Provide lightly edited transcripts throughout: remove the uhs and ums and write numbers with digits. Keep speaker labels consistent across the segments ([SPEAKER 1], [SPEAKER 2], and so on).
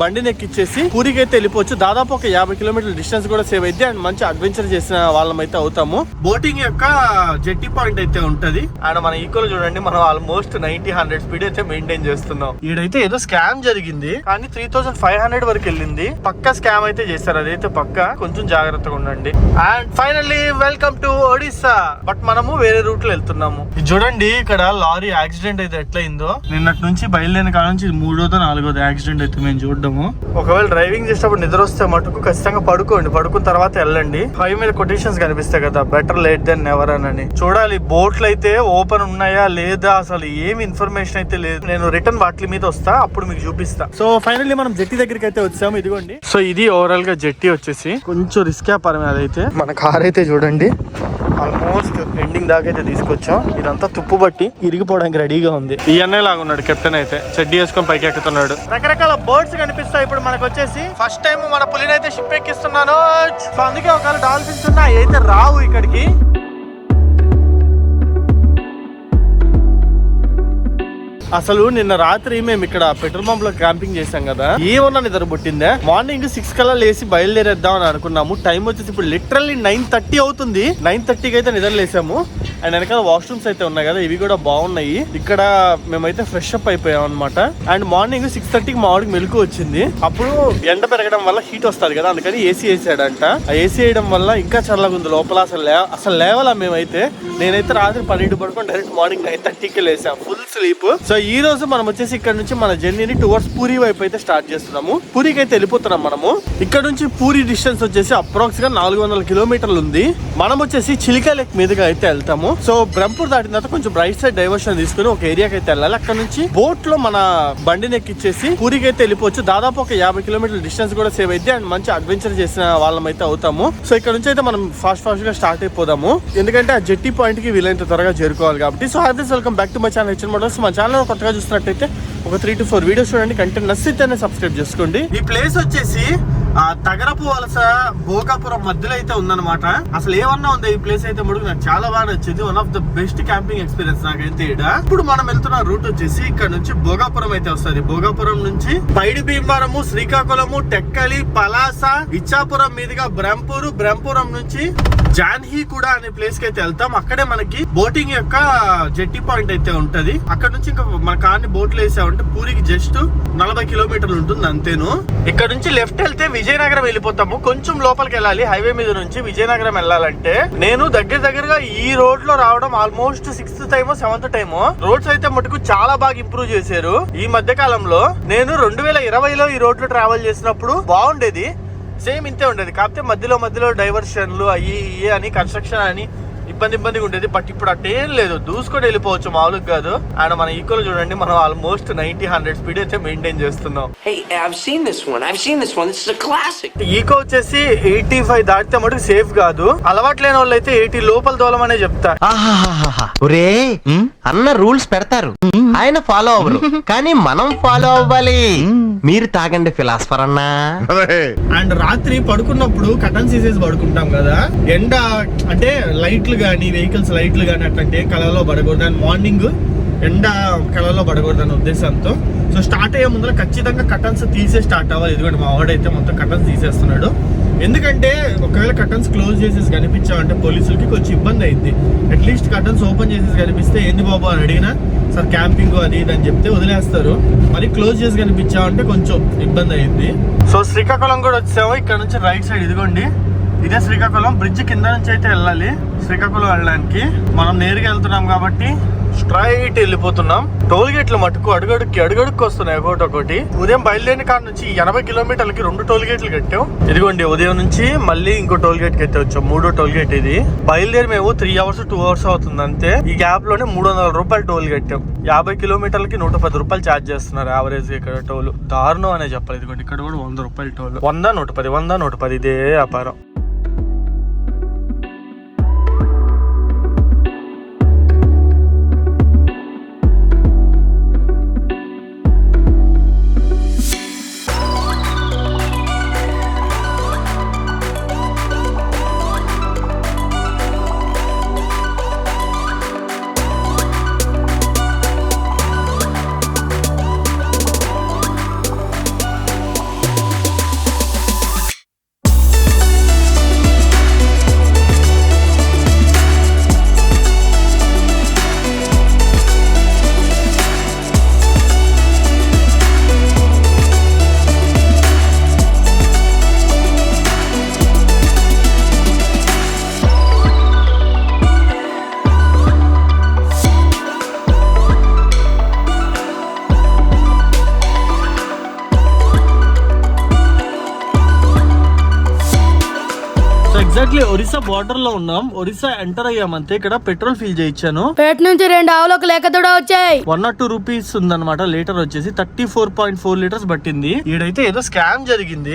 [SPEAKER 1] బండిని ఎక్కిచ్చేసి పూరికి అయితే వెళ్ళిపోవచ్చు. దాదాపు ఒక 50 కిలోమీటర్ల డిస్టెన్స్ కూడా సేవ్ అయితే అండ్ మంచి అడ్వెంచర్ చేసిన వాళ్ళం అయితే అవుతాము. బోటింగ్ యొక్క జెట్టి పాయింట్ అయితే ఉంటది అండ్ మన ఈక్వల్ చూడండి, మనం ఆల్మోస్ట్ 90-100 స్పీడ్ అయితే మెయింటైన్ చేస్తున్నాం. ఈడైతే ఏదో స్కామ్ జరిగింది కానీ 3500 వరకు వెళ్ళింది. పక్కా స్కామ్ అయితే చేస్తారు, అదైతే పక్కా. కొంచెం జాగ్రత్తగా ఉండండి. And finally welcome to Odisha. But మనము వేరే రూట్ లో వెళ్తున్నాము. చూడండి ఇక్కడ లారీ యాక్సిడెంట్ అయితే ఎట్లయిందో. నిన్నటి నుంచి బయలుదేరిన కాడ నుంచి 3వ 4వ యాక్సిడెంట్ అయితే మేము చూడడము. ఒకవేళ డ్రైవింగ్ చేసేటప్పుడు నిద్ర వస్తే మటుకు ఖచ్చితంగా పడుకోండి. పడుకున్న తర్వాత వెళ్ళండి. హైవే మీద కొటేషన్స్ కనిపిస్తాయి కదా, బెటర్ లేట్ దెన్ నెవర్ అని. చూడాలి బోట్లు అయితే ఓపెన్ ఉన్నాయా లేదా, అసలు ఏమి ఇన్ఫర్మేషన్ అయితే లేదు. నేను రిటర్న్ వాటి మీద వస్తా, అప్పుడు మీకు చూపిస్తా. సో ఫైనల్లీ మనం జెట్టి దగ్గరికి అయితే వచ్చాము. ఇదిగోండి. సో ఇది ఓవరాల్ గా జెట్టి వచ్చేసి కొంచెం రిస్క్ పరమే. అదైతే మన కార్ అయితే చూడండి ఆల్మోస్ట్ ఎండింగ్ దాకా అయితే తీసుకొచ్చాం. ఇదంతా తుప్పు బట్టి ఇరిగిపోవడానికి రెడీగా ఉంది. ఈ అన్నయ్య లాగా ఉన్నాడు కెప్టెన్ అయితే, చెడ్డీ వేసుకొని పైకి ఎక్కుతున్నాడు. రకరకాల బర్డ్స్ కనిపిస్తాయి. ఇప్పుడు మనకు వచ్చేసి ఫస్ట్ టైం మన పులిని అయితే షిప్ ఎక్కిస్తున్నాను. సో అందుకే ఒకవేళ డాల్ఫిన్స్ ఉన్నాయి అయితే రావు ఇక్కడికి. అసలు నిన్న రాత్రి మేము ఇక్కడ పెట్రోల్ పంప్ లో క్యాంపింగ్ చేసాం కదా, ఏమన్నా నిద్ర పుట్టిందే. మార్నింగ్ 6 కల్లా లేసి బయలుదేరేద్దాం అని అనుకున్నాము. టైం వచ్చేసి ఇప్పుడు లిటరల్లీ 9:30 అవుతుంది. 9:30కి అయితే నిద్ర లేసాము. అండ్ వెనకాల వాష్రూమ్స్ అయితే ఉన్నాయి కదా, ఇవి కూడా బాగున్నాయి. ఇక్కడ మేమైతే ఫ్రెష్ అప్ అయిపోయాం అనమాట. అండ్ మార్నింగ్ 6:30కి మా వాడికి మెలకు వచ్చింది. అప్పుడు ఎండ పెరగడం వల్ల హీట్ వస్తుంది కదా, అందుకని ఏసీ వేసాడంట. ఆ ఏసీ వేయడం వల్ల ఇంకా చల్లగా ఉంది లోపల. అసలు లేవాలా మేమైతే. నేనైతే రాత్రి 12 పడుకొని డైరెక్ట్ మార్నింగ్ 9:30కి లేసాం, ఫుల్ స్లీప్. సో ఈ రోజు మనం వచ్చేసి ఇక్కడ నుంచి మన జర్నీని టువర్డ్స్ పూరి వైపు అయితే స్టార్ట్ చేస్తున్నాము. పూరికి అయితే వెళ్ళిపోతున్నాం మనము. ఇక్కడ నుంచి పూరి డిస్టెన్స్ వచ్చేసి అప్రాక్స్ గా 400 కిలోమీటర్లు ఉంది. మనం వచ్చేసి చిలికా లేక్ మీదుగా అయితే వెళ్తాము. సో బ్రహ్మపూర్ దాటిన తర్వాత కొంచెం రైట్ సైడ్ డైవర్షన్ తీసుకుని ఒక ఏరియాకి అయితే వెళ్ళాలి. అక్కడ నుంచి బోట్ లో మన బండిని ఎక్కిచ్చేసి పూరికి అయితే వెళ్ళిపోవచ్చు. దాదాపు ఒక 50 కిలోమీటర్ల డిస్టెన్స్ కూడా సేవ్ అయితే అండ్ మంచి అడ్వెంచర్ చేసిన వాళ్ళం అయితే అవుతాము. సో ఇక్కడ నుంచి అయితే మనం ఫాస్ట్ గా స్టార్ట్ అయిపోదాము, ఎందుకంటే ఆ జెట్టి పాయింట్ కి వీలైనంత త్వరగా చేరుకోవాలి కాబట్టి. So hi friends, welcome back to my channel HN motors. మా ఛానల్ కొత్తగా చూస్తున్నట్టయితే ఒక 3 to 4 వీడియోస్ చూడండి. కంటెంట్ నచ్చితేనే సబ్స్క్రైబ్ చేసుకోండి. ఈ ప్లేస్ వచ్చేసి తగరపు వలస భోగాపురం మధ్యలో అయితే ఉందన్నమాట. అసలు ఏమన్నా ఉంది ఈ ప్లేస్ అయితే మటుకు నాకు చాలా బాగా నచ్చింది. One of the best camping experience నాకైతే. ఇప్పుడు మనం వెళ్తున్న రూట్ వచ్చేసి ఇక్కడ నుంచి భోగాపురం అయితే వస్తుంది. భోగాపురం నుంచి పైడి భీమవరము, శ్రీకాకుళము, టెక్కలి, పలాస, ఇచ్చాపురం మీదుగా బ్రహ్మపురం నుంచి జాన్హీ కూడా అనే ప్లేస్ కి అయితే వెళ్తాం. అక్కడే మనకి బోటింగ్ యొక్క జెట్టి పాయింట్ అయితే ఉంటది. అక్కడ నుంచి ఇంకా మన కార్ ని బోట్ లో వేసామంటే పూరికి జస్ట్ 40 కిలోమీటర్లు ఉంటుంది అంతేను. ఇక్కడ నుంచి లెఫ్ట్ వెళ్తే విజయనగరం వెళ్ళిపోతాము. కొంచెం లోపలికి వెళ్ళాలి. హైవే మీద నుంచి విజయనగరం వెళ్ళాలంటే నేను దగ్గరగా ఈ రోడ్ లో రావడం ఆల్మోస్ట్ 6th టైమో 7th టైమో. రోడ్స్ అయితే మటుకు చాలా బాగా ఇంప్రూవ్ చేశారు ఈ మధ్య కాలంలో. నేను 2020లో ఈ రోడ్ లో ట్రావెల్ చేసినప్పుడు బాగుండేది, సేమ్ ఇంతే ఉండేది. కాకపోతే మధ్యలో డైవర్షన్లు అయ్యి అని కన్స్ట్రక్షన్ అని ఇబ్బందిగా ఉండేది. బట్ ఇప్పుడు అట్టేం లేదు, దూసుకొని వెళ్ళిపోవచ్చు మామూలుగా కాదు. అండ్ మన ఈక్వల్ చూడండి, మనం ఆల్మోస్ట్ 90-100 స్పీడ్ అయితే మెయింటైన్ చేస్తున్నాం. ఈకో వచ్చేసి 85 దాటితే మటుకు సేఫ్ కాదు. అలవాటు లేని వాళ్ళు అయితే 80 లోపల దోలమనే చెప్తా.
[SPEAKER 2] అన్న రూల్స్ పెడతారు, ఆయన ఫాలో అవ్వరు, కానీ మనం ఫాలో అవ్వాలి. మీరు తాగండి ఫిలాసఫర్ అన్నా.
[SPEAKER 1] అండ్ రాత్రి పడుకున్నప్పుడు కటన్స్ తీసేసి పడుకుంటాం కదా, ఎండ అంటే లైట్లు గానీ వెహికల్స్ లైట్లు గానీ అట్లాంటి కళలో పడకూడదు. అండ్ మార్నింగ్ ఎండ కళలో పడకూడదు అనే ఉద్దేశంతో సో స్టార్ట్ అయ్యే ముందర ఖచ్చితంగా కటన్స్ తీసే స్టార్ట్ అవ్వాలి. ఎందుకంటే మా వాడైతే మొత్తం కటన్స్ తీసేస్తున్నాడు. ఎందుకంటే ఒకవేళ కటన్స్ క్లోజ్ చేసేసి కనిపించామంటే పోలీసులకి కొంచెం ఇబ్బంది అయింది. అట్లీస్ట్ కటన్స్ ఓపెన్ చేసేసి కనిపిస్తే ఏంది బాబు అని అడిగినా సార్ క్యాంపింగ్ అది ఇది అని చెప్తే వదిలేస్తారు. మరి క్లోజ్ చేసి కనిపించామంటే కొంచెం ఇబ్బంది అయింది. సో శ్రీకాకుళం కూడా వచ్చాము. ఇక్కడ నుంచి రైట్ సైడ్ ఇదిగోండి, ఇదే శ్రీకాకుళం. బ్రిడ్జ్ కింద నుంచి అయితే వెళ్ళాలి శ్రీకాకుళం వెళ్ళడానికి. మనం నేరుగా వెళ్తున్నాం కాబట్టి స్ట్రైట్ వెళ్ళిపోతున్నాం. టోల్ గేట్లు మటుకు అడుగడుక్కి వస్తున్నాయి ఒకటి. ఉదయం బయలుదేరిన కాడ నుంచి 80 కిలోమీటర్లకి 2 టోల్ గేట్లు కట్టాం. ఇదిగోండి ఉదయం నుంచి మళ్ళీ ఇంకో టోల్ గేట్ కి అయితే వచ్చాం. 3వ టోల్ గేట్ ఇది. బయలుదేరి మేము 3 hours 2 hours అవుతుంది అంతే. ఈ గ్యాప్ లోనే 300 రూపాయలు టోల్ కట్టాం. 50 కిలోమీటర్లకి 110 రూపాయలు ఛార్జ్ చేస్తున్నారు యావరేజ్ ఇక్కడ టోల్. దారుణం అనే చెప్పాలి. ఇదిగోండి ఇక్కడ కూడా 100 రూపాయలు టోల్. 100 ఇదే వ్యాపారం. ఎగ్జాక్ట్లీ ఒరిస్సా బార్డర్ లో ఉన్నాం. ఒరిస్సా ఎంటర్ అయ్యామంతే. ఇక్కడ పెట్రోల్ ఫిల్ చేయించాను.
[SPEAKER 3] పేట నుంచి 2 ఆవులకు లేక కూడా వచ్చాయి.
[SPEAKER 1] 1 or 2 రూపీస్ ఉందన్నమాట. లీటర్ వచ్చేసి 34.4 లీటర్స్ పట్టింది. ఈడైతే ఏదో స్కామ్ జరిగింది.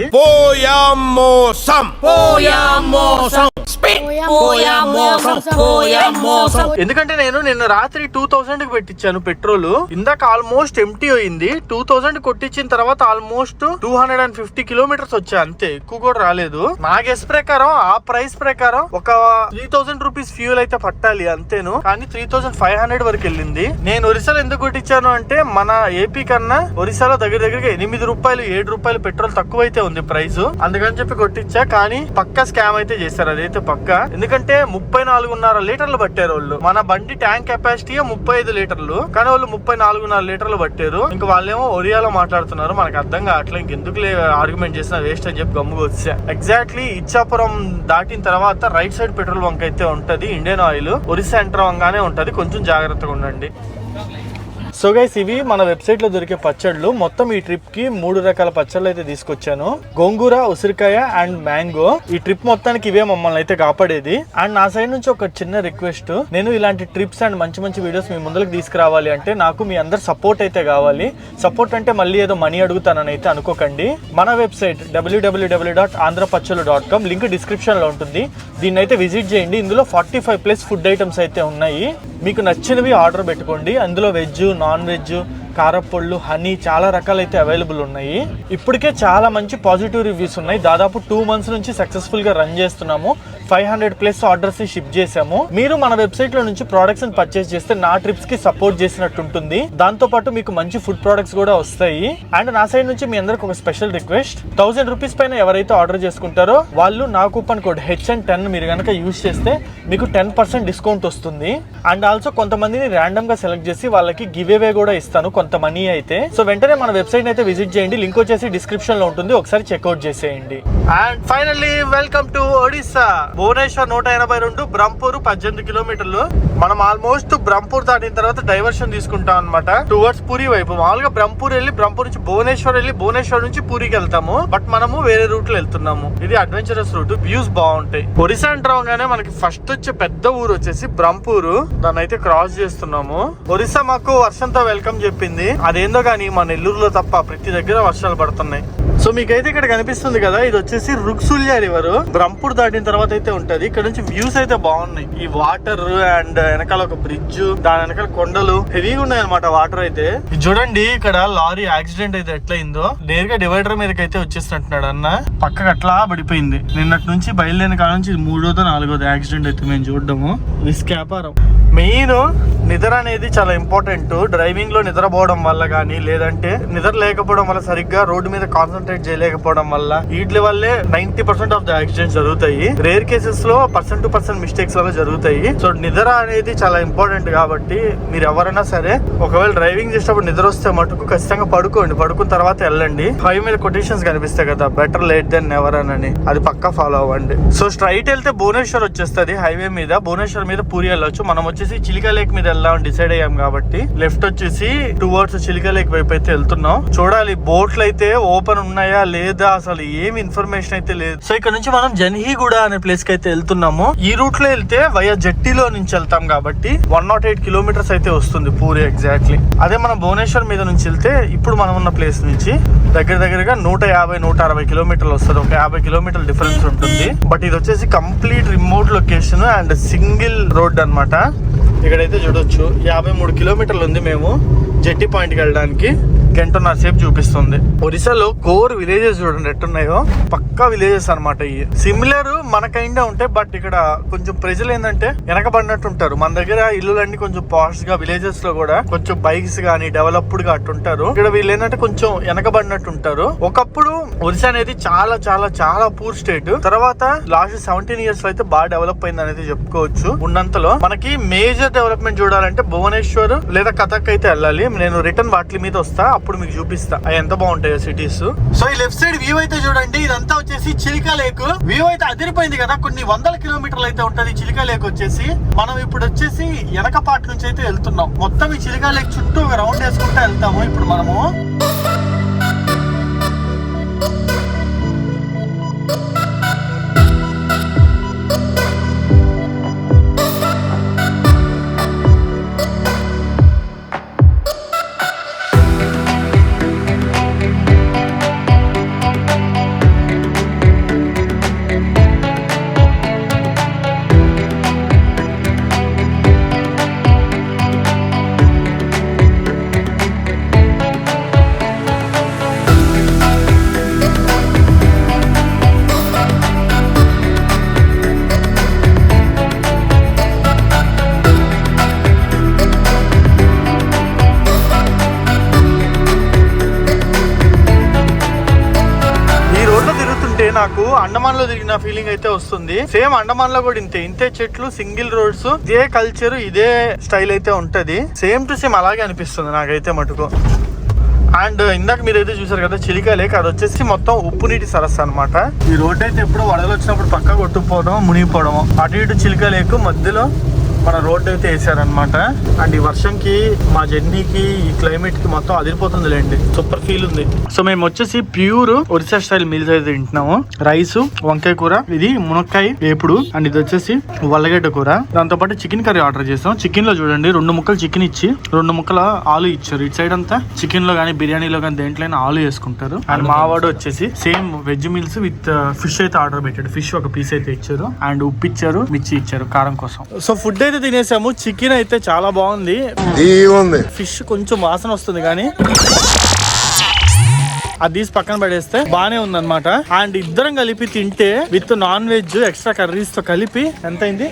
[SPEAKER 1] ఎందుకంటే నేను నిన్న రాత్రి 2000 కి పెట్టించాను పెట్రోల్. ఇందాక ఆల్మోస్ట్ ఎంటీ అయింది. 2000 కొట్టించిన తర్వాత ఆల్మోస్ట్ 250 కిలోమీటర్స్ వచ్చా అంతే, ఎక్కువ కూడా రాలేదు. నా గెస్ ప్రకారం ఆ ప్రైస్ ప్రకారం ఒక 3000 రూపీస్ ఫ్యూల్ అయితే పట్టాలి అంతేను. కానీ 3500 వరకు వెళ్ళింది. నేను ఒరిస్సాలో ఎందుకు కొట్టించాను అంటే మన ఏపీ కన్నా ఒరిస్సాలో దగ్గర దగ్గరగా 8 రూపాయలు 7 రూపాయలు పెట్రోల్ తక్కువ అయితే ఉంది ప్రైస్. అందుకని చెప్పి కొట్టించా. కానీ పక్కా స్కామ్ అయితే చేశారు, అదైతే పక్కా. ఎందుకంటే 34.5 లీటర్లు పట్టారు వాళ్ళు. మన బండి ట్యాంక్ కెపాసిటీ 35 లీటర్లు, కానీ వాళ్ళు 34.5 లీటర్లు పట్టారు. ఇంకా వాళ్ళేమో ఒరియాలో మాట్లాడుతున్నారు. మనకు అర్థం కావట్లేదు. ఇంకెందుకు ఆర్గ్యుమెంట్ చేసినా వేస్ట్ అని చెప్పి గమ్ముగా వచ్చా. ఎగ్జాక్ట్లీ ఇచ్చాపురం దాటిన తర్వాత రైట్ సైడ్ పెట్రోల్ బంక్ అయితే ఉంటది. Indian oil. ఒరిస్సా ఎంటర్ అవ్వగానే ఉంటది. కొంచెం జాగ్రత్తగా ఉండండి. సో గైస్, ఇవి మన వెబ్సైట్ లో దొరికే పచ్చళ్ళు. మొత్తం ఈ ట్రిప్ కి 3 రకాల పచ్చళ్ళు అయితే తీసుకొచ్చాను. గోంగూర, ఉసిరికాయ అండ్ మ్యాంగో. ఈ ట్రిప్ మొత్తానికి ఇవే మమ్మల్ని అయితే కాపాడేది. అండ్ నా సైడ్ నుంచి ఒక చిన్న రిక్వెస్ట్, నేను ఇలాంటి ట్రిప్స్ అండ్ మంచి మంచి వీడియోస్ మీ ముందుకు తీసుకురావాలి అంటే నాకు మీ అందరు సపోర్ట్ అయితే కావాలి. సపోర్ట్ అంటే మళ్ళీ ఏదో మనీ అడుగుతానని అయితే అనుకోకండి. మన వెబ్సైట్ www.andhrapachchalu.com లింక్ డిస్క్రిప్షన్ లో ఉంటుంది. దీన్ని అయితే విజిట్ చేయండి. ఇందులో 45+ ఫుడ్ ఐటమ్స్ అయితే ఉన్నాయి. మీకు నచ్చినవి ఆర్డర్ పెట్టుకోండి. అందులో వెజ్, నాన్ వెజ్, కారపొళ్ళు, హనీ చాలా రకాలైతే అవైలబుల్ ఉన్నాయి. ఇప్పటికే చాలా మంచి పాజిటివ్ రివ్యూస్ ఉన్నాయి. దాదాపు 2 months నుంచి సక్సెస్ఫుల్ గా రన్ చేస్తున్నాము. 500+ ఆర్డర్స్ ని షిప్ చేసాము. మీరు మన వెబ్సైట్ లో నుంచి ప్రొడక్ట్స్ పర్చేస్ చేస్తే నా ట్రిప్స్ కి సపోర్ట్ చేసినట్టు ఉంటుంది. దాంతో పాటు మీకు మంచి ఫుడ్ ప్రొడక్ట్స్ కూడా వస్తాయి. అండ్ నా సైడ్ నుంచి మీ అందరికి ఒక స్పెషల్ రిక్వెస్ట్, 1000 రూపీస్ పైన ఎవరైతే ఆర్డర్ చేసుకుంటారో వాళ్ళు నా కూపన్ కోడ్ HN10 మీరు కనుక యూజ్ చేస్తే మీకు 10% డిస్కౌంట్ వస్తుంది. అండ్ ఆల్సో కొంతమందిని ర్యాండమ్ గా సెలెక్ట్ చేసి వాళ్ళకి గివ్ అవే కూడా ఇస్తాను కొంత మనీ అయితే. సో వెంటనే మన వెబ్సైట్ అయితే విజిట్ చేయండి. లింక్ వచ్చేసి డిస్క్రిప్షన్ లో ఉంటుంది. ఒకసారి చెక్అవుట్ చేసేయండి. And finally welcome to Odisha. Bhubaneswar 182, Brahmapur 18 కిలోమీటర్లు. మనం ఆల్మోస్ట్ బ్రహ్మపూర్ దాటిన తర్వాత డైవర్షన్ తీసుకుంటాం అనమాట టువర్డ్స్ పూరి వైపు. మామూలుగా బ్రహ్మపూర్ వెళ్ళి బ్రహ్మపూర్ నుంచి భువనేశ్వర్ వెళ్ళి భువనేశ్వర్ నుంచి పూరికి వెళ్తాము. బట్ మనము వేరే రూట్ లో వెళ్తున్నాము. ఇది అడ్వెంచరస్ రూట్. వ్యూస్ బాగుంటాయి. ఒరిస్సా ఎంటర్ అవగానే మనకి ఫస్ట్ వచ్చే పెద్ద ఊరు వచ్చేసి బ్రహ్మపూర్. దాన్ని అయితే క్రాస్ చేస్తున్నాము. ఒరిస్సా మాకు వర్షంతో వెల్కమ్ చెప్పింది. అదేందో కానీ మన నెల్లూరులో తప్ప ప్రతి దగ్గర వర్షాలు పడుతున్నాయి. సో మీకైతే ఇక్కడ కనిపిస్తుంది కదా, ఇది వచ్చేసి రుక్సుల్యా రివర్. బ్రహ్మపూర్ దాటిన తర్వాత అయితే ఉంటది. ఇక్కడ నుంచి వ్యూస్ అయితే బాగున్నాయి. ఈ వాటర్ అండ్ వెనకాల ఒక బ్రిడ్జ్, దాని వెనకాల కొండలు హెవీగా ఉన్నాయి అనమాట వాటర్ అయితే. చూడండి ఇక్కడ లారీ యాక్సిడెంట్ అయితే ఎట్లయిందో. నేరుగా డివైడర్ మీదకి అయితే వచ్చేసినట్టున్నాడు అన్న. పక్కకు అట్లా పడిపోయింది. నిన్నటి నుంచి బయలుదేరిన కాడ నుంచి 3వ 4వ యాక్సిడెంట్ అయితే మేము చూడడము. రిస్క్ వ్యాపారం. మెయిన్ నిద్ర అనేది చాలా ఇంపార్టెంట్. డ్రైవింగ్ లో నిద్రపోవడం వల్ల కానీ, లేదంటే నిద్ర లేకపోవడం వల్ల, సరిగ్గా రోడ్డు మీద కాన్సన్ట్రేట్ చేయలేకపోవడం వల్ల, వీటి వల్లే 90% ఆఫ్ ద యాక్సిడెంట్స్ జరుగుతాయి. రేర్ కేసెస్ లో 1% మిస్టేక్స్ వల్ల జరుగుతాయి. సో నిద్ర అనేది చాలా ఇంపార్టెంట్. కాబట్టి మీరు ఎవరైనా సరే ఒకవేళ డ్రైవింగ్ చేసేటప్పుడు నిద్ర వస్తే మటుకు ఖచ్చితంగా పడుకోండి. పడుకున్న తర్వాత వెళ్ళండి. హైవే మీద కొటేషన్స్ కనిపిస్తాయి కదా, బెటర్ లేట్ దెన్ నెవర్ అని, అది పక్కా ఫాలో అవ్వండి. సో స్ట్రైట్ వెళ్తే భువనేశ్వర్ వచ్చేస్తుంది హైవే మీద. భువనేశ్వర్ మీద పూరి వెళ్ళొచ్చు. మనం వచ్చేసి చిలికా లేక్ మీద వెళ్దాం డిసైడ్ అయ్యాం కాబట్టి లెఫ్ట్ వచ్చేసి టువర్డ్స్ చిలికా లేక్ వైపు అయితే వెళ్తున్నాం. చూడాలి బోట్లు అయితే ఓపెన్ ఉన్నాయా లేదా, అసలు ఏమి ఇన్ఫర్మేషన్ అయితే లేదు. సో ఇక్కడ నుంచి మనం జన్హీగూడ అనే ప్లేస్ కి అయితే వెళ్తున్నాము. ఈ రూట్ లో వెళ్తే వయా జట్టిలో నుంచి వెళ్తాం కాబట్టి 108 కిలోమీటర్స్ అయితే వస్తుంది పూరి ఎగ్జాక్ట్లీ. అదే మనం భువనేశ్వర్ మీద నుంచి వెళ్తే ఇప్పుడు మనం ఉన్న ప్లేస్ నుంచి దగ్గరగా 150-160 కిలోమీటర్లు వస్తుంది. ఒక 50 కిలోమీటర్ల డిఫరెన్స్ ఉంటుంది. బట్ ఇది వచ్చేసి complete remote location and single road అన్నమాట. ఇక్కడైతే చూడొచ్చు 53 కిలోమీటర్లు ఉంది. మేము జెట్టి పాయింట్కి వెళ్ళడానికి 1.5 సేపు చూపిస్తుంది. ఒరిస్సాలో కోర్ విలేజెస్ చూడండి ఎట్టున్నాయో, పక్కా విలేజెస్ అనమాట. ఇవి సిమిలర్ మనకైండా ఉంటాయి. బట్ ఇక్కడ కొంచెం ప్రజలు ఏంటంటే వెనకబడినట్టు ఉంటారు. మన దగ్గర ఇల్లులన్నీ కొంచెం పాష్ గా, విలేజెస్ లో కూడా కొంచెం బైక్స్ గానీ డెవలప్డ్ గా అట్టుంటారు. ఇక్కడ వీళ్ళు ఏంటంటే కొంచెం వెనకబడినట్టు ఉంటారు. ఒకప్పుడు ఒరిస్సా అనేది చాలా చాలా చాలా పూర్ స్టేట్. తర్వాత లాస్ట్ 17 years లో అయితే బాగా డెవలప్ అయింది అనేది చెప్పుకోవచ్చు. ఉన్నంతలో మనకి మేజర్ డెవలప్మెంట్ చూడాలంటే భువనేశ్వర్ లేదా కథక్ అయితే వెళ్ళాలి. నేను రిటర్న్ వాటి మీద వస్తా, అప్పుడు మీకు చూపిస్తా అవి ఎంత బాగుంటాయో సిటీస్. సో ఈ లెఫ్ట్ సైడ్ వ్యూ అయితే చూడండి. ఇదంతా వచ్చేసి చిలికా లేక్. వ్యూ అయితే అదిరిపోయింది కదా. కొన్ని 100 కిలోమీటర్లు అయితే ఉంటది చిలికా లేక్ వచ్చేసి. మనం ఇప్పుడు వచ్చేసి వెనక పార్ట్ నుంచి అయితే వెళ్తున్నాం. మొత్తం ఈ చిలికా లేక్ చుట్టూ ఒక రౌండ్ వేసుకుంటూ వెళ్తాము ఇప్పుడు మనము. నాకు అండమాన్ లో తిరిగిన ఫీలింగ్ అయితే వస్తుంది. సేమ్ అండమాన్ లో కూడా ఇంతే చెట్లు, సింగిల్ రోడ్స్, ఇదే కల్చర్, ఇదే స్టైల్ అయితే ఉంటది. సేమ్ టు సేమ్ అలాగే అనిపిస్తుంది నాకైతే మటుకు. అండ్ ఇందాక మీరు అయితే చూసారు కదా చిలికా లేక్, అది వచ్చేసి మొత్తం ఉప్పు నీటి సరస్సు అనమాట. ఈ రోడ్ అయితే ఎప్పుడు వరదలు వచ్చినప్పుడు పక్క కొట్టుకుపోవడం, మునిగిపోవడం. అటు ఇటు చిలికా లేక్ మధ్యలో మన రోడ్ అయితే వేసారనమాట. అండ్ ఈ వర్షంకి, మా జర్నీకి, ఈ క్లైమేట్ కి మొత్తం అదిరిపోతుంది లేండి. సూపర్ ఫీల్ ఉంది. సో మేము వచ్చేసి ప్యూర్ ఒరిస్సా స్టైల్ మీల్స్ అయితే తింటున్నాము. రైస్, వంకాయ కూర, ఇది మునక్కాయ వేపుడు, అండ్ ఇది వచ్చేసి వల్లగడ్డ కూర. దాంతో పాటు చికెన్ కర్రీ ఆర్డర్ చేసాం. చికెన్ లో చూడండి 2 ముక్కలు చికెన్ ఇచ్చి 2 ముక్కల ఆలు ఇచ్చారు. ఇటు సైడ్ అంతా చికెన్ లో కానీ బిర్యానీలో కానీ దేంట్లో ఆలు వేసుకుంటారు. అండ్ మా వాడు వచ్చేసి same veg meals with fish అయితే ఆర్డర్ పెట్టాడు. ఫిష్ ఒక పీస్ అయితే ఇచ్చారు, అండ్ ఉప్పు ఇచ్చారు, మిర్చి ఇచ్చారు కారం కోసం. సో ఫుడ్ అయితే తినేసాము. చికెన్ అయితే చాలా బాగుంది. ఫిష్ కొంచెం వాసన వస్తుంది కానీ అది తీసి పక్కన పడేస్తే బానే ఉందన్నమాట. అండ్ ఇద్దరం కలిపి తింటే with non veg extra curries తో కలిపి ఎంత అయింది?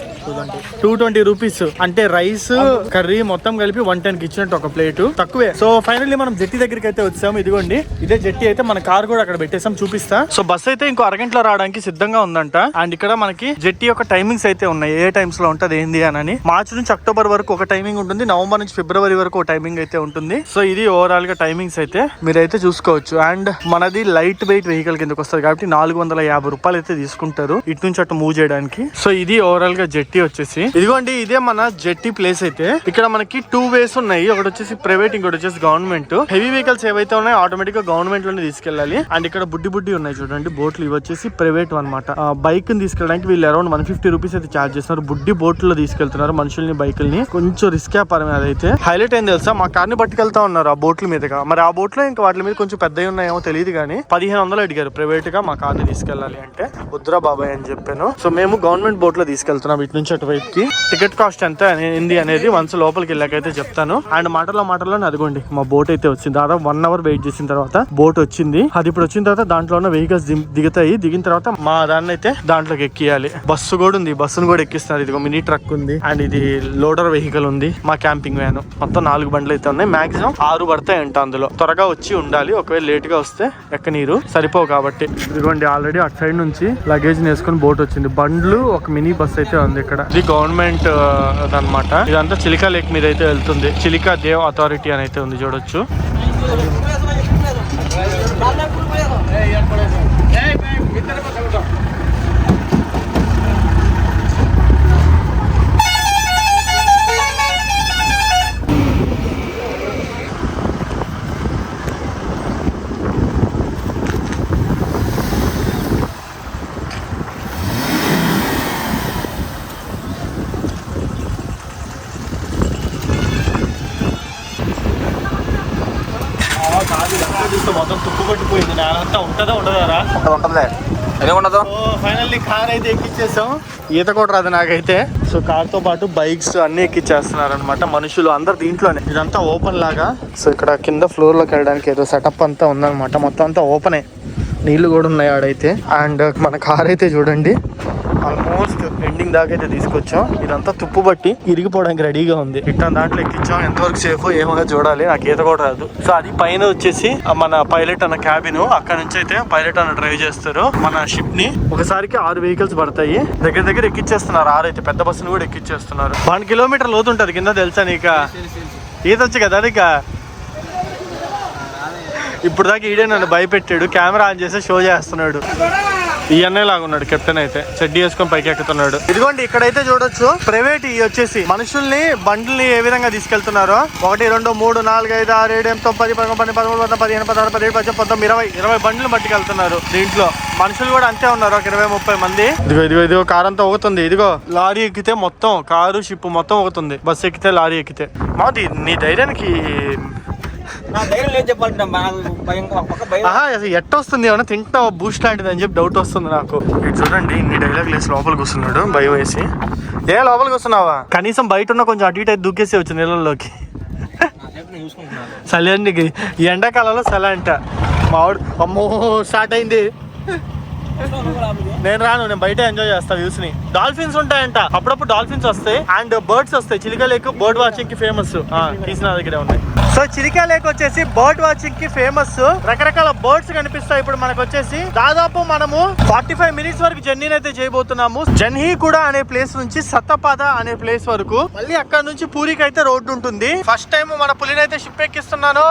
[SPEAKER 1] 220 రూపీస్. అంటే రైస్, కర్రీ మొత్తం కలిపి 110 కి ఇచ్చినట్టు ఒక ప్లేట్, తక్కువే. సో ఫైనల్లీ మనం జెట్టి దగ్గరికి అయితే వచ్చాము. ఇదిగోండి ఇదే జెట్టి. అయితే మన కార్ కూడా అక్కడ పెట్టేసాం, చూపిస్తా. సో బస్ అయితే ఇంకో అరగంటలో రావడానికి సిద్ధంగా ఉందంట. అండ్ ఇక్కడ మనకి జెట్టి యొక్క టైమింగ్స్ అయితే ఉన్నాయి, ఏ టైమ్స్ లో ఉంటది ఏంది అని. మార్చి నుంచి అక్టోబర్ వరకు ఒక టైమింగ్ ఉంటుంది, నవంబర్ నుంచి ఫిబ్రవరి వరకు ఒక టైమింగ్ అయితే ఉంటుంది. సో ఇది ఓవరాల్ గా టైమింగ్స్ అయితే మీరైతే చూసుకోవచ్చు. అండ్ మనది లైట్ వెయిట్ వెహికల్ కిందకి వస్తుంది కాబట్టి 450 రూపాయలు అయితే తీసుకుంటారు ఇటు నుంచి అటు మూవ్ చేయడానికి. సో ఇది ఓవరాల్ గా జెట్టి వచ్చేసి. ఇదిగోండి ఇదే మన జెట్టి ప్లేస్ అయితే. ఇక్కడ మనకి 2 వేస్ ఉన్నాయి, ఒకటి వచ్చేసి ప్రైవేట్, ఇంకోటి వచ్చేసి గవర్నమెంట్. హెవీ వెహికల్స్ ఏవైతే ఉన్నాయో ఆటోమేటిక్ గా గవర్నమెంట్ లోనే తీసుకెళ్ళాలి. అండ్ ఇక్కడ బుడ్డి ఉన్నాయి చూడండి బోట్లు, ఇవి వచ్చేసి ప్రైవేట్ అనమాట. బైక్ ని తీసుకెళ్ళడానికి వీళ్ళు అరౌండ్ 150 రూపీస్ అయితే ఛార్జ్ చేస్తున్నారు. బుడ్డి బోట్లో తీసుకెళ్తున్నారు మనుషుల్ని, బైకుల్ని. కొంచెం రిస్క్ వ్యాపారం అదైతే. హైలైట్ ఏం తెలుసా, మా కార్ని పట్టుకెళ్తా ఉన్నారు ఆ బోట్ల మీదగా. మరి ఆ బోట్ లో ఇంకా వాటి మీద కొంచెం పెద్దవి ఉన్నాయేమో తెలియదు కానీ 1500 అడిగారు ప్రైవేట్ గా మా కార్ని తీసుకెళ్ళాలి అంటే. వద్దురా బాబాయ్ అని చెప్పాను. సో మేము గవర్నమెంట్ బోట్ లో తీసుకెళ్తున్నాం ఇటు నుంచి అటువైపుకి. టికెట్ కాస్ట్ ఎంత ఏంది అనేది వన్స్ లోపలికి వెళ్ళాకైతే చెప్తాను. అండ్ మాటల్లోనే అదిగోండి మా బోట్ అయితే వచ్చింది. దాదాపు 1 అవర్ వెయిట్ చేసిన తర్వాత బోట్ వచ్చింది. అది ఇప్పుడు వచ్చిన తర్వాత దాంట్లో ఉన్న వెహికల్స్ దిగుతాయి. దిగిన తర్వాత మా దాన్ని అయితే దాంట్లోకి ఎక్కియాలి. బస్సు కూడా ఉంది, బస్సును కూడా ఎక్కిస్తున్నారు. ఇదిగో మినీ ట్రక్ ఉంది, అండ్ ఇది లోడర్ వెహికల్ ఉంది, మా క్యాంపింగ్ వ్యాన్. మొత్తం 4 బండ్లు అయితే ఉన్నాయి. మాక్సిమం 6 పడతాయంట అందులో. త్వరగా వచ్చి ఉండాలి, ఒకవేళ లేట్ గా వస్తే ఎక్కనీరు సరిపోవు కాబట్టి. ఇదిగోండి ఆల్రెడీ అటు సైడ్ నుంచి లగేజ్ వేసుకుని బోట్ వచ్చింది. బండ్లు, ఒక మినీ బస్ అయితే ఉంది ఇక్కడ. ఇది గవర్నమెంట్ అన్నమాట. ఇదంతా చిలికా లేక్ మీద అయితే వెళ్తుంది. చిలికా దేవ్ అథారిటీ అని అయితే ఉంది, చూడొచ్చు. మొత్తం తుప్పు పట్టిపోయింది, నేలంతా ఉంటుందా ఉండదారా?
[SPEAKER 4] ఉంటుందిలే, అదే ఉండదు.
[SPEAKER 1] ఫైనల్లీ కార్ అయితే ఎక్కిచ్చేసాం. ఈత కూడా రాదు నాకైతే. సో కార్ తో పాటు బైక్స్ అన్ని ఎక్కిచ్చేస్తున్నారు అనమాట మనుషులు అందరు దీంట్లోనే. ఇదంతా ఓపెన్ లాగా. సో ఇక్కడ కింద ఫ్లోర్ లోకి వెళ్ళడానికి ఏదో సెటప్ అంతా ఉందన్నమాట. మొత్తం అంతా ఓపెనే, నీళ్లు కూడా ఉన్నాయి ఆడైతే. అండ్ మన కార్ అయితే చూడండి ఆల్మోస్ట్ ఎండింగ్ దాకా అయితే తీసుకొచ్చాం. ఇదంతా తుప్పు బట్టి ఇరిగిపోవడానికి రెడీగా ఉంది. ఇట్లా దాంట్లో ఎక్కించాం. ఎంతవరకు సేఫ్ ఏమో చూడాలి, నాకు ఈత కూడా రాదు. సో అది పైన వచ్చేసి మన పైలట్ అన్న క్యాబిన్. అక్కడ నుంచి అయితే పైలట్ అన్న డ్రైవ్ చేస్తారు మన షిప్ ని. ఒకసారికి 6 వెహికల్స్ పడతాయి. దగ్గర ఎక్కిచ్చేస్తున్నారు. 6 అయితే పెద్ద బస్సును కూడా ఎక్కిచ్చేస్తున్నారు. 1 కిలోమీటర్ లోతు ఉంటది కింద, తెలుసా నీక? ఈత వచ్చి కదా నీక? ఇప్పుడు దాకా ఈడే నన్ను భయపెట్టాడు. కెమెరా ఆన్ చేసి షో చేస్తున్నాడు. ఈ అన్నయ్య లాగా ఉన్నాడు కెప్టెన్ అయితే, చెడ్డీ వేసుకొని పైకి ఎక్కుతున్నాడు. ఇదిగోండి ఇక్కడైతే చూడొచ్చు ప్రైవేట్ వచ్చేసి మనుషుల్ని, బండ్లని ఏ విధంగా తీసుకెళ్తున్నారో. 1 2 3 4 5 6 7 8 9 10 11 12 13 14 15 16 17 18 19 20 బండ్లు పట్టుకెళ్తున్నారు. దీంట్లో మనుషులు కూడా అంతే ఉన్నారు, ఒక 20 30 మంది. ఇదిగో కార్ అంతా ఊగుతుంది. ఇదిగో లారీ ఎక్కితే మొత్తం కారు షిప్ మొత్తం ఊగుతుంది. బస్సు ఎక్కితే, లారీ ఎక్కితే. మాది నీ ధైర్యానికి ఎట్టొస్తుంది? ఏమన్నా తింటావు బూస్ట్ లాంటిది అని చెప్పి డౌట్ వస్తుంది నాకు. ఇటు చూడండి ఇన్ని డైలాగ్ లేసి లోపలికి వస్తున్నాడు భయం వేసి. ఏ లోపలికి వస్తున్నావా? కనీసం బయట ఉన్న కొంచెం అటు ఇటు దూకేసి వచ్చు నీళ్ళలోకి. చలి అండి, ఈ ఎండాకాలంలో చలి అంట. మావాడు అమ్మో స్టార్ట్ అయింది. నేను రాను, నేను బయట ఎంజాయ్ చేస్తా వ్యూస్ ని. డాల్ఫిన్స్ ఉంటాయంట, అప్పుడప్పుడు డాల్ఫిన్స్ వస్తాయి. అండ్ బర్డ్స్ వస్తాయి. చిలికా లేక్ బర్డ్ వాచింగ్ కి ఫేమస్. తీసిన దగ్గరే ఉన్నాయి. సో చిలికా లేక్ వచ్చేసి బర్డ్ వాచింగ్ కి ఫేమస్. రకరకాల బర్డ్స్ కనిపిస్తాయి. ఇప్పుడు మనకు వచ్చేసి దాదాపు మనము 45 మినిట్స్ వరకు జర్నీని అయితే చేయబోతున్నాము. జన్హీ కూడా అనే ప్లేస్ నుంచి సత్తపాద అనే ప్లేస్ వరకు. మళ్ళీ అక్కడ నుంచి పూరికి అయితే రోడ్డు ఉంటుంది. ఫస్ట్ టైం మన పులినైతే షిప్ ఎక్కిస్తున్నాను.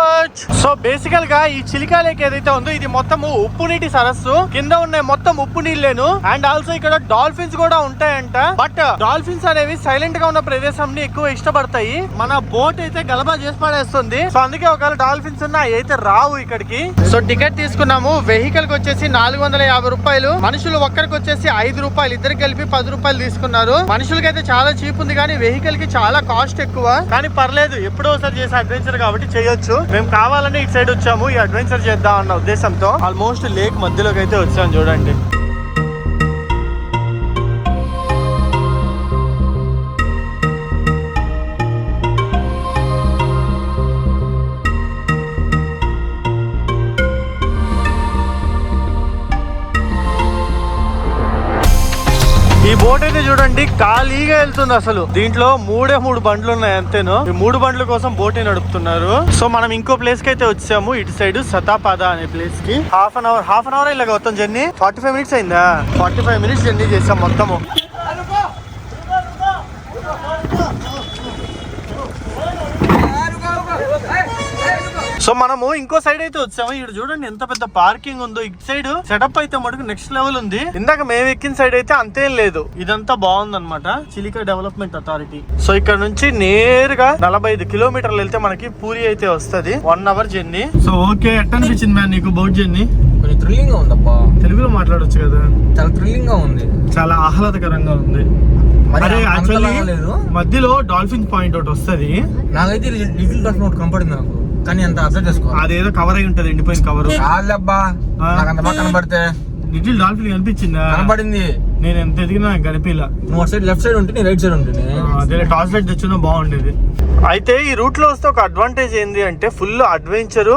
[SPEAKER 1] సో బేసికల్ గా ఈ చిలికా లేక్ ఏదైతే ఉందో ఇది మొత్తము ఉప్పు నీటి సరస్సు. కింద ఉన్న మొత్తం ఉప్పు నీళ్ళేను. అండ్ ఆల్సో ఇక్కడ డాల్ఫిన్స్ కూడా ఉంటాయంట. బట్ డాల్ఫిన్స్ అనేవి సైలెంట్ గా ఉన్న ప్రదేశం ఎక్కువ ఇష్టపడతాయి. మన బోట్ అయితే గలబా చేసి పడేస్తుంది. సో అందుకే ఒకవేళ డాల్ఫిన్స్ ఉన్నా అయితే రావు ఇక్కడికి. సో టికెట్ తీసుకున్నాము. వెహికల్ కి వచ్చేసి 450 రూపాయలు. మనుషులు ఒక్కరికి వచ్చేసి 5 రూపాయలు. ఇద్దరికి కలిపి 10 రూపాయలు తీసుకున్నారు. మనుషులకి అయితే చాలా చీప్ ఉంది కానీ వెహికల్ కి చాలా కాస్ట్ ఎక్కువ. కానీ పర్లేదు, ఎప్పుడో ఒకసారి చేసే అడ్వెంచర్ కాబట్టి చేయొచ్చు. మేము కావాలని ఇటు సైడ్ వచ్చాము ఈ అడ్వెంచర్ చేద్దాం అన్న ఉద్దేశంతో. ఆల్మోస్ట్ లేక్ మధ్యలోకి అయితే వచ్చాము చూడండి. ఈ బోట్ అయితే చూడండి ఖాళీగా వెళ్తుంది. అసలు దీంట్లో 3 బండ్లు ఉన్నాయి అంతేను. ఈ 3 బండ్ల కోసం బోట్ నడుపుతున్నారు. సో మనం ఇంకో ప్లేస్ కి అయితే వచ్చాము. ఇటు సైడ్ సతాపాద అనే ప్లేస్ కి. హాఫ్ అన్ అవర్ ఇలాగ మొత్తం జర్నీ. 45 మినిట్స్ అయిందా? 45 మినిట్స్ జర్నీ చేసాం మొత్తము. సో మనము ఇంకో సైడ్ అయితే వచ్చాము. ఇక్కడ చూడండి ఎంత పెద్ద పార్కింగ్ ఉందో. ఇటు సైడ్ సెటప్ అయితే మటుకు నెక్స్ట్ లెవెల్ ఉంది. ఇందాక మేము ఎక్కిన సైడ్ అయితే అంతేం లేదు. ఇదంతా బాగుంది అనమాట. Chilika development authority. సో ఇక్కడ నుంచి నేరుగా 45 కిలోమీటర్లు వెళ్తే మనకి పూరి అయితే వస్తది. 1 అవర్ జర్నీ. సో ఓకే, ఎట్లా అనిపించింది మ్యాన్ నీకు బోట్ జర్నీ?
[SPEAKER 4] కొంచెం థ్రిల్లింగ్ గా ఉందబ్బా.
[SPEAKER 1] తెలుగులో మాట్లాడొచ్చు కదా.
[SPEAKER 4] చాలా థ్రిల్లింగ్ గా ఉంది.
[SPEAKER 1] చాలా ఆహ్లాదకరంగా ఉంది. అరే యాక్చువల్లీ మధ్యలో డాల్ఫిన్ పాయింట్ ఒకటి వస్తది.
[SPEAKER 4] నాకైతే లిటిల్ డాల్ఫిన్ ఒకటి కనపడింది నాకు. కానీ అంత అర్థం చేసుకో.
[SPEAKER 1] అదేదో కవర్ అయి ఉంటది, ఎండిపోయిన కవర్.
[SPEAKER 4] చాలబ్బా, నాకు అంత బాగా కనపడితే.
[SPEAKER 1] లిటిల్ డాల్ఫిన్ కనిపించిందా?
[SPEAKER 4] కనపడింది.
[SPEAKER 1] నేను ఎంత ఎదిగినా నాకు కనిపిలా.
[SPEAKER 4] నువ్వు సైడ్ లెఫ్ట్ సైడ్ ఉంటుంది, రైట్ సైడ్ ఉంటుంది.
[SPEAKER 1] అదే టార్చ్ లైట్ తెచ్చున్నా బాగుండేది. అయితే ఈ రూట్ లో వస్తే ఒక అడ్వాంటేజ్ ఏంది అంటే ఫుల్ అడ్వెంచర్.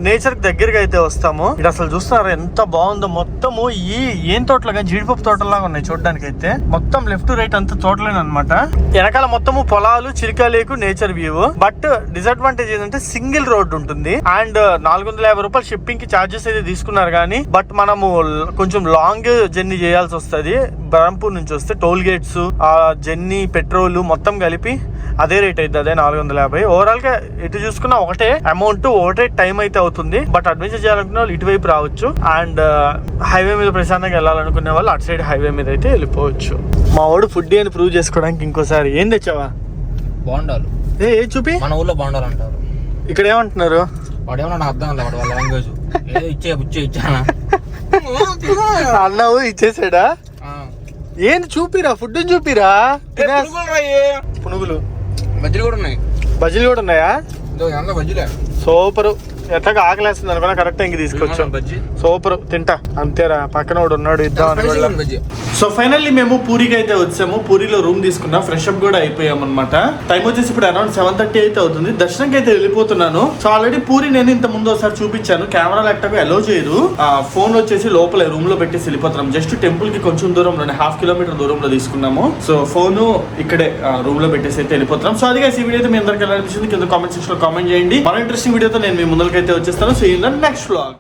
[SPEAKER 1] నేచర్ కి దగ్గరగా అయితే వస్తాము. ఇది అసలు చూస్తున్నారు ఎంత బాగుందో. మొత్తము ఈ ఏం తోటలాగా జీడిపప్పు తోటలాగా ఉన్నాయి చూడడానికి అయితే. మొత్తం లెఫ్ట్ టు రైట్ అంతా తోటలేనమాట. వెనకాల మొత్తము పొలాలు, చిలికా లేకు, నేచర్ వ్యూ. బట్ డిసడ్వాంటేజ్ ఏంటంటే సింగిల్ రోడ్ ఉంటుంది. అండ్ 450 రూపాయలు షిప్పింగ్ కి చార్జెస్ అయితే తీసుకున్నారు కానీ బట్ మనము కొంచెం లాంగ్ జర్నీ చేయాల్సి వస్తుంది. బరంపూర్ నుంచి వస్తే టోల్ గేట్స్, జర్నీ, పెట్రోల్ మొత్తం కలిపి అదే రేట్ అయితే అదే 450. ఓవరాల్ గా ఎటు చూసుకున్నా ఒకటే అమౌంట్, ఒకటే టైం అయితే అవుతుంది. బట్ అడ్వెంచర్ చేయాలనుకునే వాళ్ళు ఇటువైపు రావచ్చు. అండ్ హైవే మీద ప్రశాంతంగా వెళ్ళాలనుకునే వాళ్ళు అటు సైడ్ హైవే మీద అయితే వెళ్ళిపోవచ్చు. మా వాడు ఫుడ్ అని ప్రూవ్ చేసుకోవడానికి ఇంకోసారి ఏం తెచ్చావా?
[SPEAKER 4] బాగుండాలి.
[SPEAKER 1] ఏ చూపి.
[SPEAKER 4] మన ఊర్లో బాగుండాలి అంటారు.
[SPEAKER 1] ఇక్కడ ఏమంటున్నారు?
[SPEAKER 4] వాడు ఏమన్నా నాకు అర్థం కాదు. వాళ్ళ లాంగ్వేజ్ ఇచ్చానా
[SPEAKER 1] అన్నావు ఇచ్చేసాడా? ఏంది చూపిరా, ఫుడ్ చూపిరా. పునుగులు,
[SPEAKER 4] బజ్జీలు కూడా ఉన్నాయి.
[SPEAKER 1] బజ్జీలు కూడా ఉన్నాయా?
[SPEAKER 4] బజ్జీలే
[SPEAKER 1] సూపర్. ఎట్లాగా ఆకలేస్తుంది అనుకున్నా కరెక్ట్ ఇంక తీసుకొచ్చాం. సూపర్, తింటా అంతేరా. పక్కన వాడు ఉన్నాడు, ఇద్దాం. సో ఫైనల్లీ మేము పూరికి అయితే వచ్చాము. పూరిలో రూమ్ తీసుకున్నాం, ఫ్రెష్ అప్ కూడా అయిపోయాం అనమాట. టైం వచ్చేసి ఇప్పుడు అరౌండ్ 7:30 అయితే అవుతుంది. దర్శనంకి అయితే వెళ్ళిపోతున్నాను. సో ఆల్రెడీ పూరి నేను ఇంత ముందు ఒకసారి చూపించాను. కెమెరా ల్యాప్టాప్ అలో చేయదు. ఫోన్ వచ్చేసి లోపల రూమ్ లో పెట్టేసి వెళ్ళిపోతున్నాం. జస్ట్ టెంపుల్ కి కొంచెం దూరంలోనే, 1/2 కిలోమీటర్ దూరంలో తీసుకున్నాము. సో ఫోన్ ఇక్కడే రూమ్ లో పెట్టేసి అయితే వెళ్ళిపోతున్నాం. సో అది ఈ వీడియో అయితే మీ అందరికీ ఎలా అనిపించింది కింద కామెంట్ సెక్షన్ లో కామెంట్ చేయండి. మన ఇంట్రెస్టింగ్ వీడియోతో నేను మీ ముందరికి అయితే వచ్చేస్తాను. So in the next vlog.